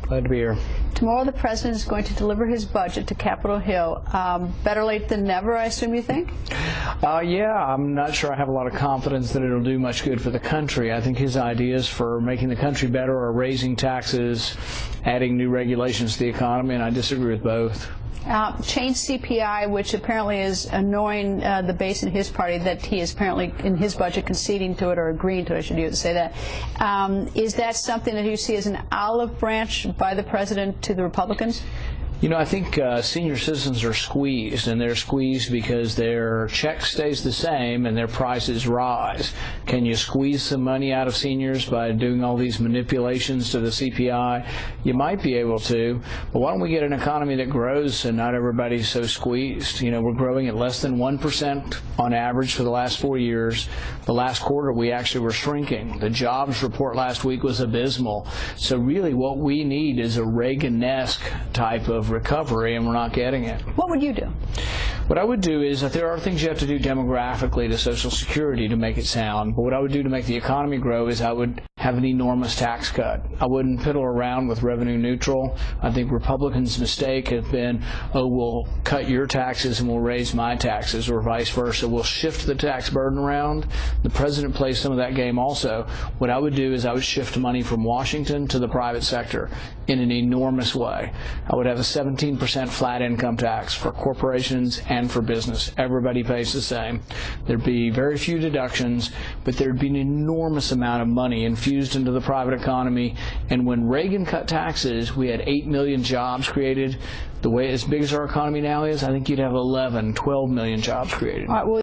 Glad to be here. Tomorrow the president is going to deliver his budget to Capitol Hill. Better late than never, I assume you think? Yeah, I'm not sure I have a lot of confidence that it'll do much good for the country. I think his ideas for making the country better are raising taxes, adding new regulations to the economy, and I disagree with both. Change CPI, which apparently is annoying the base in his party, that he is apparently in his budget conceding to it, or agreeing to it, I should say that. Is that something that you see as an olive branch by the president to the Republicans? You know, I think senior citizens are squeezed, and they're squeezed because their check stays the same and their prices rise. Can you squeeze some money out of seniors by doing all these manipulations to the CPI? You might be able to, but why don't we get an economy that grows so not everybody's so squeezed? You know, we're growing at less than 1% on average for the last 4 years. The last quarter, we actually were shrinking. The jobs report last week was abysmal. So really what we need is a Reagan-esque type of recovery, and we're not getting it. What would you do? What I would do is that there are things you have to do demographically to Social Security to make it sound, but what I would do to make the economy grow is I would have an enormous tax cut. I wouldn't fiddle around with revenue neutral. I think Republicans' mistake has been, oh, we'll cut your taxes and we'll raise my taxes, or vice versa. We'll shift the tax burden around. The president plays some of that game also. What I would do is I would shift money from Washington to the private sector in an enormous way. I would have a 17% flat income tax for corporations and for business. Everybody pays the same. There'd be very few deductions, but there'd be an enormous amount of money infused into the private economy. And when Reagan cut taxes, we had 8 million jobs created. The way as big as our economy now is, I think you'd have 11, 12 million jobs created. All right, well